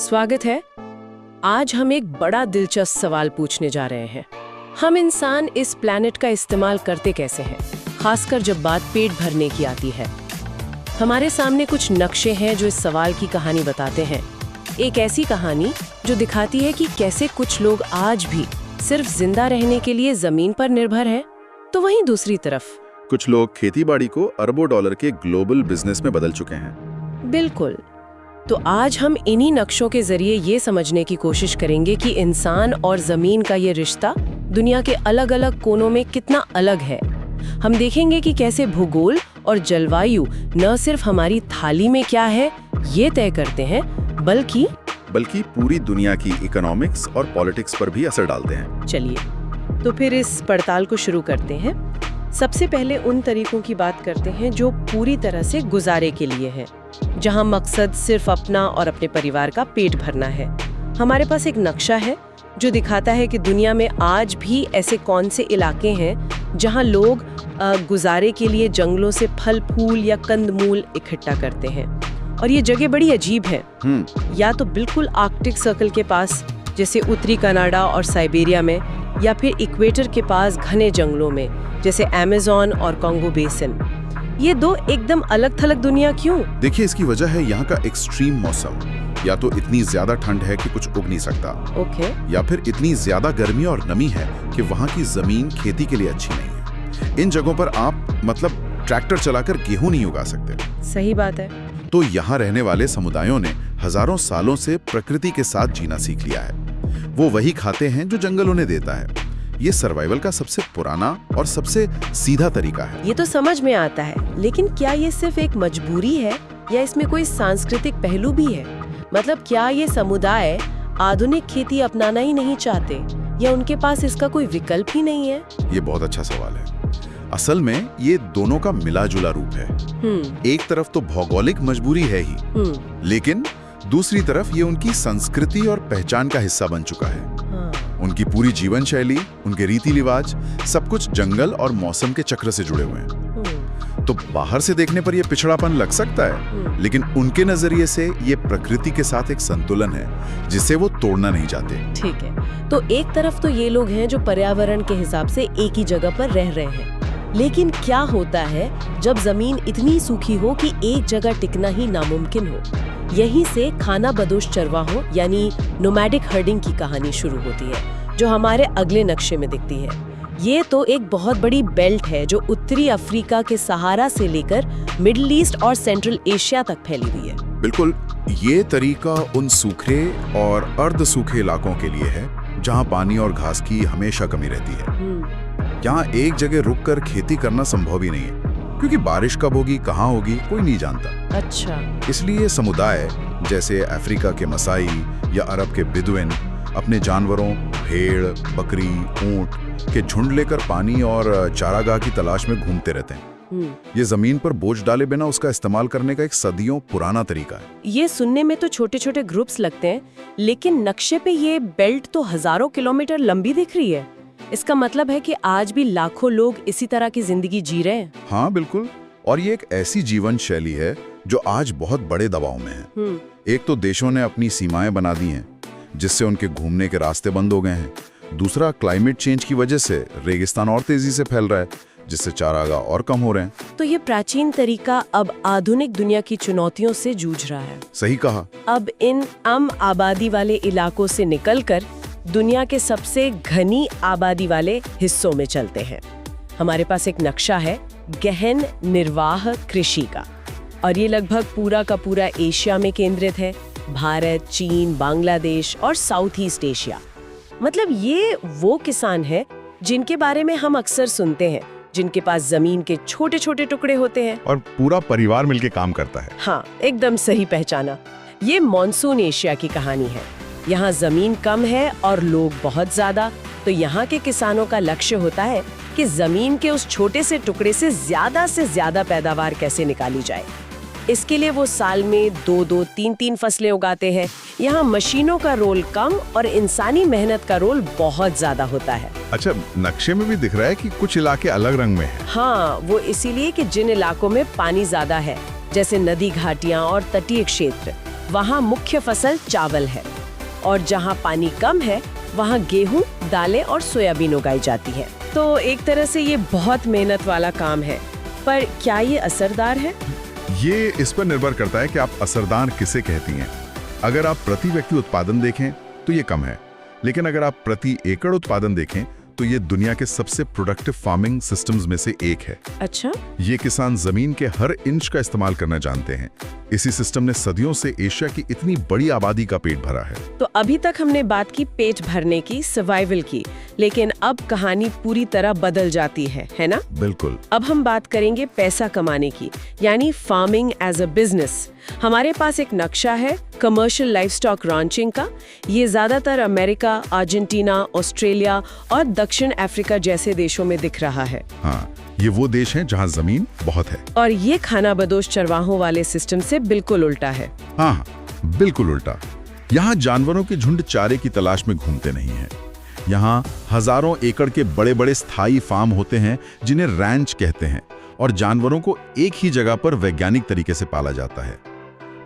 स्वागत है। आज हम एक बड़ा दिलचस्प सवाल पूछने जा रहे हैं। हम इंसान इस प्लैनेट का इस्तेमाल करते कैसे हैं, खासकर जब बात पेट भरने की आती है। हमारे सामने कुछ नक्शे हैं जो इस सवाल की कहानी बताते हैं। एक ऐसी कहानी जो दिखाती है कि कैसे कुछ लोग आज भी सिर्फ जिंदा रहने के लिए जमीन पर निर्भर हैं, तो वहीं दूसरी तरफ कुछ लोग खेतीबाड़ी को अरबों डॉलर के ग्लोबल बिजनेस में बदल चुके हैं। बिल्कुल। तो आज हम इन्हीं नक्शों के जरिए ये समझने की कोशिश करेंगे कि इंसान और जमीन का ये रिश्ता दुनिया के अलग अलग कोनों में कितना अलग है। हम देखेंगे कि कैसे भूगोल और जलवायु न सिर्फ हमारी थाली में क्या है ये तय करते हैं, बल्कि पूरी दुनिया की इकोनॉमिक्स और पॉलिटिक्स पर भी असर डालते हैं। चलिए तो फिर इस पड़ताल को शुरू करते हैं। सबसे पहले उन तरीकों की बात करते हैं जो पूरी तरह से गुजारे के लिए है, जहां मकसद सिर्फ अपना और अपने परिवार का पेट भरना है। हमारे पास एक नक्शा है जो दिखाता है कि दुनिया में आज भी ऐसे कौन से इलाके हैं जहां लोग गुजारे के लिए जंगलों से फल फूल या कंदमूल इकट्ठा करते हैं। और ये जगह बड़ी अजीब है। या तो बिल्कुल आर्कटिक सर्कल के पास, जैसे उत्तरी कनाडा और साइबेरिया में, या फिर इक्वेटर के पास घने जंगलों में, जैसे अमेज़न और कॉन्गो बेसिन। ये दो एकदम अलग थलग दुनिया क्यों? देखिए, इसकी वजह है यहाँ का एक्सट्रीम मौसम। या तो इतनी ज्यादा ठंड है कि कुछ उग नहीं सकता, या फिर इतनी ज्यादा गर्मी और नमी है कि वहाँ की जमीन खेती के लिए अच्छी नहीं है। इन जगहों पर आप ट्रैक्टर चलाकर गेहूं नहीं उगा सकते। सही बात है। तो यहाँ रहने वाले समुदायों ने हजारों सालों से प्रकृति के साथ जीना सीख लिया है। वो वही खाते हैं जो जंगल उन्हें देता है। ये सर्वाइवल का सबसे पुराना और सबसे सीधा तरीका है। ये तो समझ में आता है, लेकिन क्या ये सिर्फ एक मजबूरी है या इसमें कोई सांस्कृतिक पहलू भी है? मतलब क्या ये समुदाय आधुनिक खेती अपनाना ही नहीं चाहते, या उनके पास इसका कोई विकल्प ही नहीं है? ये बहुत अच्छा सवाल है। असल में ये दोनों का मिला जुला रूप है। एक तरफ तो भौगोलिक मजबूरी है ही, लेकिन दूसरी तरफ ये उनकी संस्कृति और पहचान का हिस्सा बन चुका है। उनकी पूरी जीवन शैली, उनके रीति रिवाज, सब कुछ जंगल और मौसम के चक्र से जुड़े हुए हैं। तो बाहर से देखने पर यह पिछड़ापन लग सकता है, लेकिन उनके नजरिए से ये प्रकृति के साथ एक संतुलन है जिसे वो तोड़ना नहीं चाहते। ठीक है, तो एक तरफ तो ये लोग हैं जो पर्यावरण के हिसाब से एक ही जगह पर रह रहे हैं, लेकिन क्या होता है जब जमीन इतनी सूखी हो कि एक जगह टिकना ही नामुमकिन हो? यहीं से खाना बदोश चरवाहों यानी नोमैडिक हर्डिंग की कहानी शुरू होती है, जो हमारे अगले नक्शे में दिखती है। ये तो एक बहुत बड़ी बेल्ट है जो उत्तरी अफ्रीका के सहारा से लेकर मिडिल ईस्ट और सेंट्रल एशिया तक फैली हुई है। बिल्कुल, ये तरीका उन सूखे और अर्ध सूखे इलाकों के लिए है जहाँ पानी और घास की हमेशा कमी रहती है। यहाँ एक जगह रुककर खेती करना संभव ही नहीं है, क्योंकि बारिश कब होगी, कहाँ होगी, कोई नहीं जानता। अच्छा। इसलिए समुदाय जैसे अफ्रीका के मसाई या अरब के बिदुइन अपने जानवरों, भेड़, बकरी, ऊंट के झुंड लेकर पानी और चारागाह की तलाश में घूमते रहते हैं। ये जमीन पर बोझ डाले बिना उसका इस्तेमाल करने का एक सदियों पुराना तरीका है। ये सुनने में तो छोटे छोटे ग्रुप्स लगते हैं, लेकिन नक्शे पे ये बेल्ट तो हजारों किलोमीटर लंबी दिख रही है। इसका मतलब है कि आज भी लाखों लोग इसी तरह की जिंदगी जी रहे हैं। हाँ बिल्कुल, और ये एक ऐसी जीवन शैली है जो आज बहुत बड़े दबाव में है। एक तो देशों ने अपनी सीमाएं बना दी हैं, जिससे उनके घूमने के रास्ते बंद हो गए हैं। दूसरा, क्लाइमेट चेंज की वजह से रेगिस्तान और तेजी से फैल रहा है, जिससे चारागाह और कम हो रहे हैं। तो ये प्राचीन तरीका अब आधुनिक दुनिया की चुनौतियों से जूझ रहा है। सही कहा। अब इन आबादी वाले इलाकों से निकलकर दुनिया के सबसे घनी आबादी वाले हिस्सों में चलते हैं। हमारे पास एक नक्शा है गहन निर्वाह कृषि का, और ये लगभग पूरा का पूरा एशिया में केंद्रित है। भारत, चीन, बांग्लादेश और साउथ ईस्ट एशिया। मतलब ये वो किसान है जिनके बारे में हम अक्सर सुनते हैं, जिनके पास जमीन के छोटे छोटे टुकड़े होते हैं और पूरा परिवार मिलकर काम करता है। हाँ, एकदम सही पहचाना। ये मॉनसून एशिया की कहानी है। यहाँ जमीन कम है और लोग बहुत ज्यादा, तो यहाँ के किसानों का लक्ष्य होता है कि जमीन के उस छोटे से टुकड़े से ज्यादा पैदावार कैसे निकाली जाए। इसके लिए वो साल में 2-2, 3-3 फसलें उगाते हैं। यहाँ मशीनों का रोल कम और इंसानी मेहनत का रोल बहुत ज्यादा होता है। अच्छा, नक्शे में भी दिख रहा है कि कुछ इलाके अलग रंग में हैं। हाँ, वो इसीलिए कि जिन इलाकों में पानी ज्यादा है, जैसे नदी घाटियाँ और तटीय क्षेत्र, वहाँ मुख्य फसल चावल है, और जहाँ पानी कम है वहाँ गेहूं, दालें और सोयाबीन उगाई जाती है। तो एक तरह से ये बहुत मेहनत वाला काम है, पर क्या ये असरदार है? ये इस पर निर्भर करता है कि आप असरदार किसे कहती हैं। अगर आप प्रति व्यक्ति उत्पादन देखें तो ये कम है, लेकिन अगर आप प्रति एकड़ उत्पादन देखें तो ये दुनिया के सबसे प्रोडक्टिव फार्मिंग सिस्टम्स में से एक है। अच्छा, ये किसान जमीन के हर इंच का इस्तेमाल करना जानते हैं। इसी सिस्टम ने सदियों से एशिया की इतनी बड़ी आबादी का पेट भरा है। तो अभी तक हमने बात की पेट भरने की, सर्वाइवल की, लेकिन अब कहानी पूरी तरह बदल जाती है ना? बिल्कुल। अब हम बात करेंगे पैसा कमाने की, यानी फार्मिंग एज अ बिजनेस। हमारे पास एक नक्शा है कमर्शियल लाइवस्टॉक रॉन्चिंग का। ये ज्यादातर अमेरिका, अर्जेंटीना, ऑस्ट्रेलिया और दक्षिण अफ्रीका जैसे देशों में दिख रहा है। हाँ, ये वो देश हैं जहाँ जमीन बहुत है। और ये खानाबदोश चरवाहों वाले सिस्टम से बिल्कुल उल्टा है। हाँ, बिल्कुल उल्टा। यहाँ जानवरों के झुंड चारे की तलाश में घूमते नहीं हैं। यहाँ हजारों एकड़ के बड़े बड़े स्थायी फार्म होते हैं जिन्हें रैंच कहते हैं, और जानवरों को एक ही जगह पर वैज्ञानिक तरीके से पाला जाता है।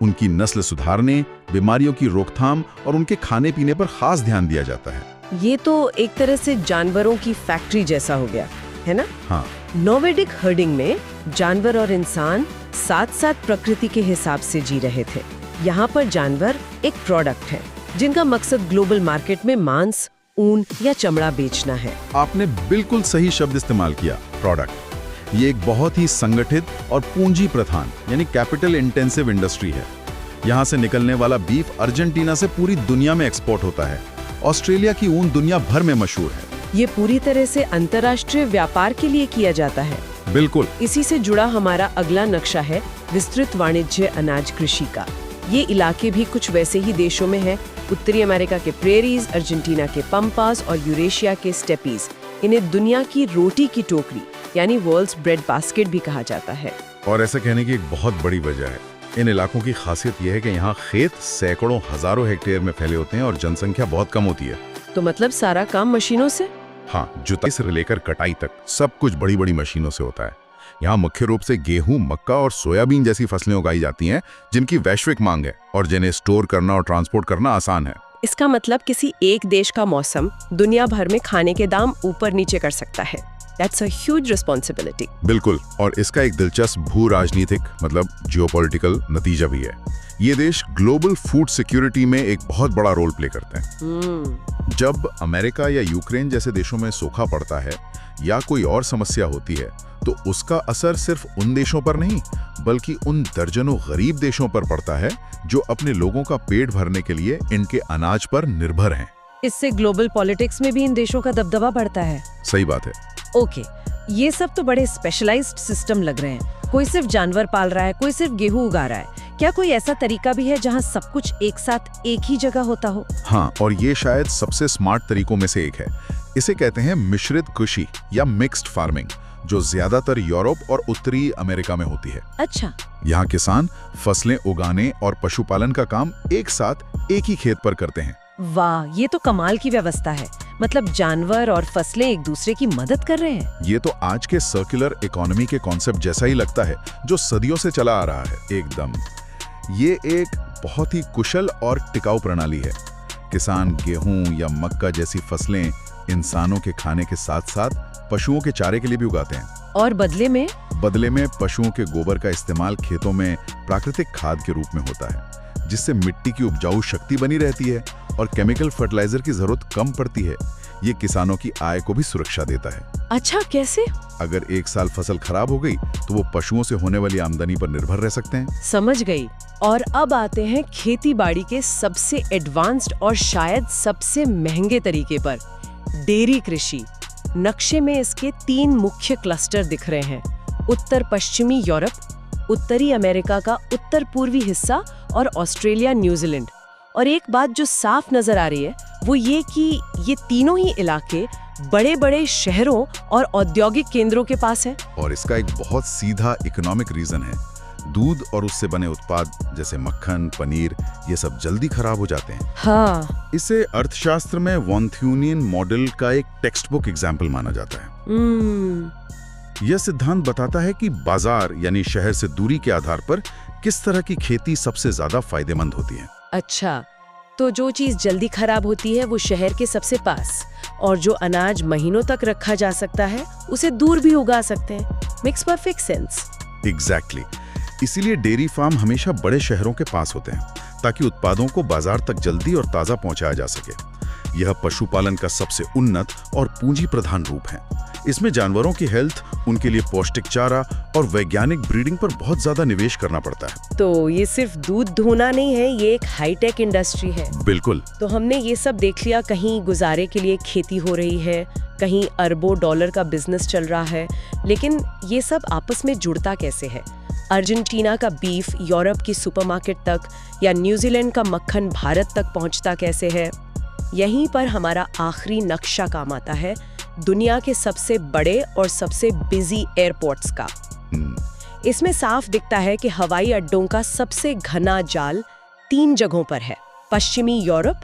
उनकी नस्ल सुधारने, बीमारियों की रोकथाम और उनके खाने पीने पर खास ध्यान दिया जाता है। ये तो एक तरह से जानवरों की फैक्ट्री जैसा हो गया, है ना? हाँ। नोवेडिक हर्डिंग में जानवर और इंसान साथ साथ प्रकृति के हिसाब से जी रहे थे। यहाँ पर जानवर एक प्रोडक्ट है जिनका मकसद ग्लोबल मार्केट में मांस, ऊन या चमड़ा बेचना है। आपने बिल्कुल सही शब्द इस्तेमाल किया, प्रोडक्ट। ये एक बहुत ही संगठित और पूंजी प्रधान यानी कैपिटल इंटेंसिव इंडस्ट्री है। यहाँ से निकलने वाला बीफ अर्जेंटीना से पूरी दुनिया में एक्सपोर्ट होता है। ऑस्ट्रेलिया की ऊन दुनिया भर में मशहूर है। ये पूरी तरह से अंतर्राष्ट्रीय व्यापार के लिए किया जाता है। बिल्कुल। इसी से जुड़ा हमारा अगला नक्शा है विस्तृत वाणिज्य अनाज कृषि का। ये इलाके भी कुछ वैसे ही देशों में है। उत्तरी अमेरिका के प्रेरीज, अर्जेंटीना के पंपास और यूरेशिया के स्टेपीज। इन्हें दुनिया की रोटी की टोकरी यानी वर्ल्ड्स ब्रेड बास्केट भी कहा जाता है। और ऐसा कहने की एक बहुत बड़ी वजह है। इन इलाकों की खासियत यह है कि यहाँ खेत सैकड़ों हजारों हेक्टेयर में फैले होते हैं और जनसंख्या बहुत कम होती है। तो मतलब सारा काम मशीनों से? हाँ, जुताई से लेकर कटाई तक सब कुछ बड़ी बड़ी मशीनों से होता है। यहाँ मुख्य रूप से गेहूं, मक्का और सोयाबीन जैसी फसलें उगाई जाती हैं जिनकी वैश्विक मांग है और जिन्हें स्टोर करना और ट्रांसपोर्ट करना आसान है। इसका मतलब किसी एक देश का मौसम दुनिया भर में खाने के दाम ऊपर नीचे कर सकता है। That's a huge responsibility. बिल्कुल, और इसका एक दिलचस्प भू राजनीतिक मतलब जियोपॉलिटिकल नतीजा भी है। ये देश ग्लोबल फूड सिक्योरिटी में एक बहुत बड़ा रोल प्ले करते हैं। जब अमेरिका या यूक्रेन जैसे देशों में सूखा पड़ता है या कोई और समस्या होती है तो उसका असर सिर्फ उन देशों पर नहीं बल्कि उन दर्जनों गरीब देशों पर पड़ता है जो अपने लोगों का पेट भरने के लिए इनके अनाज पर निर्भर हैं। इससे ग्लोबल पॉलिटिक्स में भी इन देशों का दबदबा बढ़ता है। सही बात है। ओके, ये सब तो बड़े स्पेशलाइज्ड सिस्टम लग रहे हैं। कोई सिर्फ जानवर पाल रहा है, कोई सिर्फ गेहूं उगा रहा है। क्या कोई ऐसा तरीका भी है जहां सब कुछ एक साथ एक ही जगह होता हो? हाँ, और ये शायद सबसे स्मार्ट तरीकों में से एक है। इसे कहते हैं मिश्रित कृषि या मिक्स्ड फार्मिंग, जो ज्यादातर यूरोप और उत्तरी अमेरिका में होती है। अच्छा। यहाँ किसान फसलें उगाने और पशुपालन का काम एक साथ एक ही खेत पर करते हैं। वाह, ये तो कमाल की व्यवस्था है। मतलब जानवर और फसलें एक दूसरे की मदद कर रहे हैं। ये तो आज के सर्कुलर इकोनॉमी के कॉन्सेप्ट जैसा ही लगता है जो सदियों से चला आ रहा है। एकदम, ये एक बहुत ही कुशल और टिकाऊ प्रणाली है। किसान गेहूं या मक्का जैसी फसलें इंसानों के खाने के साथ साथ पशुओं के चारे के लिए भी उगाते हैं। और बदले में पशुओं के गोबर का इस्तेमाल खेतों में प्राकृतिक खाद के रूप में होता है, जिससे मिट्टी की उपजाऊ शक्ति बनी रहती है और केमिकल फर्टिलाइजर की जरूरत कम पड़ती है। ये किसानों की आय को भी सुरक्षा देता है। अच्छा, कैसे? अगर एक साल फसल खराब हो गई तो वो पशुओं से होने वाली आमदनी पर निर्भर रह सकते हैं। समझ गई। और अब आते हैं खेती बाड़ी के सबसे एडवांस्ड और शायद सबसे महंगे तरीके पर, डेयरी कृषि। नक्शे में इसके 3 मुख्य क्लस्टर दिख रहे हैं। उत्तर पश्चिमी यूरोप, उत्तरी अमेरिका का उत्तर पूर्वी हिस्सा और ऑस्ट्रेलिया, न्यूजीलैंड। और एक बात जो साफ नजर आ रही है वो ये कि ये तीनों ही इलाके बड़े बड़े शहरों और औद्योगिक केंद्रों के पास है। और इसका एक बहुत सीधा इकोनॉमिक रीजन है। दूध और उससे बने उत्पाद जैसे मक्खन, पनीर, ये सब जल्दी खराब हो जाते हैं। हाँ। इसे अर्थशास्त्र में वॉन्थ्यूनियन मॉडल का एक टेक्स्ट बुक एग्जाम्पल माना जाता है। यह सिद्धांत बताता है कि बाजार यानी शहर से दूरी के आधार पर किस तरह की खेती सबसे ज्यादा फायदेमंद होती है। अच्छा, तो जो चीज जल्दी खराब होती है वो शहर के सबसे पास, और जो अनाज महीनों तक रखा जा सकता है उसे दूर भी उगा सकते हैं। Makes perfect sense. एग्जैक्टली। इसीलिए डेयरी फार्म हमेशा बड़े शहरों के पास होते हैं ताकि उत्पादों को बाजार तक जल्दी और ताज़ा पहुंचाया जा सके। यह पशुपालन का सबसे उन्नत और पूंजी प्रधान रूप है। इसमें जानवरों की हेल्थ, उनके लिए पौष्टिक चारा और वैज्ञानिक ब्रीडिंग पर बहुत ज्यादा निवेश करना पड़ता है। तो ये सिर्फ दूध धोना नहीं है, ये एक हाईटेक इंडस्ट्री है। बिल्कुल। तो हमने ये सब देख लिया, कहीं गुजारे के लिए खेती हो रही है, कहीं अरबों डॉलर का बिजनेस चल रहा है, लेकिन ये सब आपस में जुड़ता कैसे है? अर्जेंटीना का बीफ यूरोप की सुपरमार्केट तक, या न्यूजीलैंड का मक्खन भारत तक पहुंचता कैसे है? यहीं पर हमारा आखिरी नक्शा काम आता है, दुनिया के सबसे बड़े और सबसे बिजी एयरपोर्ट्स का। इसमें साफ दिखता है कि हवाई अड्डों का सबसे घना जाल 3 जगहों पर है: पश्चिमी यूरोप,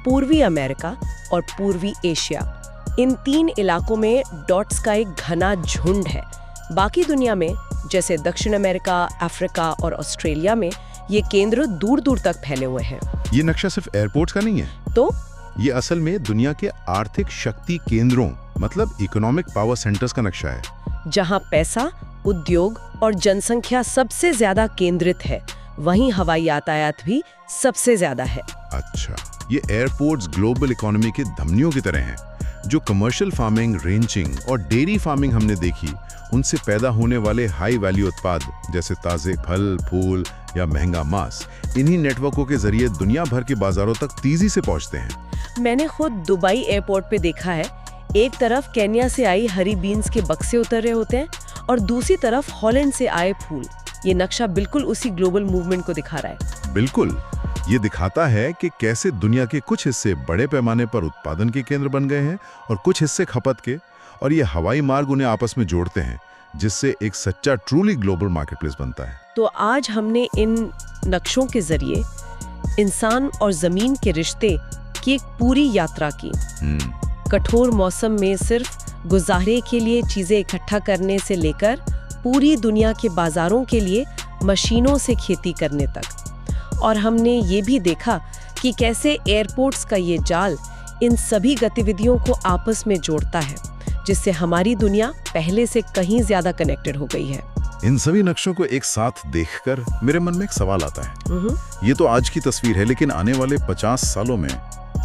पूर्वी अमेरिका और पूर्वी एशिया। इन 3 इलाकों में डॉट्स का एक घना झुंड है। बाकी दुनिया में, जैसे दक्षिण अमेरिका, अफ्रीका और ऑस्ट्रेलिया में, ये केंद्र दूर दूर तक फैले हुए हैं। ये नक्शा सिर्फ एयरपोर्ट्स का नहीं है, तो ये असल में दुनिया के आर्थिक शक्ति केंद्रों, मतलब इकोनॉमिक पावर सेंटर्स का नक्शा है। जहां पैसा, उद्योग और जनसंख्या सबसे ज्यादा केंद्रित है, वहीं हवाई यातायात भी सबसे ज्यादा है। अच्छा, ये एयरपोर्ट्स ग्लोबल इकोनॉमी के धमनियों की तरह हैं। जो कमर्शियल फार्मिंग, रेंचिंग और डेयरी फार्मिंग हमने देखी, उनसे पैदा होने वाले हाई वैल्यू उत्पाद जैसे ताजे फल, फूल या महंगा मांस, इन्हीं नेटवर्कों के जरिए दुनिया भर के बाजारों तक तेजी से पहुंचते हैं। मैंने खुद दुबई एयरपोर्ट पे देखा है, एक तरफ केन्या से आई हरी बीन्स के बक्से उतर रहे होते हैं और दूसरी तरफ हॉलैंड से आए फूल। ये नक्शा बिल्कुल उसी ग्लोबल मूवमेंट को दिखा रहा है। बिल्कुल, ये दिखाता है कि कैसे दुनिया के कुछ हिस्से बड़े पैमाने पर उत्पादन के केंद्र बन गए हैं और कुछ हिस्से खपत के, और ये हवाई मार्ग उन्हें आपस में जोड़ते हैं, जिससे एक सच्चा ट्रूली ग्लोबल मार्केटप्लेस बनता है। तो आज हमने इन नक्शों के जरिए इंसान और जमीन के रिश्ते की एक पूरी यात्रा की। कठोर मौसम में सिर्फ गुजारे के लिए चीजें इकट्ठा करने से लेकर पूरी दुनिया के बाजारों के लिए मशीनों से खेती करने तक। और हमने ये भी देखा कि कैसे एयरपोर्ट्स का ये जाल इन सभी गतिविधियों को आपस में जोड़ता है, जिससे हमारी दुनिया पहले से कहीं ज्यादा कनेक्टेड हो गई है। इन सभी नक्शों को एक साथ देखकर मेरे मन में एक सवाल आता है। ये तो आज की तस्वीर है, लेकिन आने वाले 50 सालों में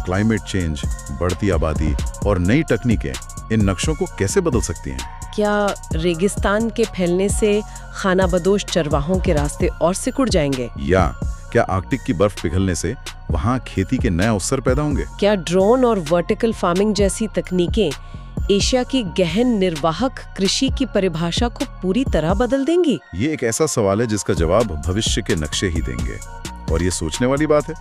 क्लाइमेट चेंज, बढ़ती आबादी और नई तकनीकें इन नक्शों को कैसे बदल सकती हैं? क्या रेगिस्तान के फैलने से खानाबदोश चरवाहों के रास्ते और सिकुड़ जाएंगे? या क्या आर्कटिक की बर्फ पिघलने से वहां खेती के नए अवसर पैदा होंगे? क्या ड्रोन और वर्टिकल फार्मिंग जैसी तकनीकें एशिया की गहन निर्वाहक कृषि की परिभाषा को पूरी तरह बदल देंगी? ये एक ऐसा सवाल है जिसका जवाब भविष्य के नक्शे ही देंगे, और ये सोचने वाली बात है।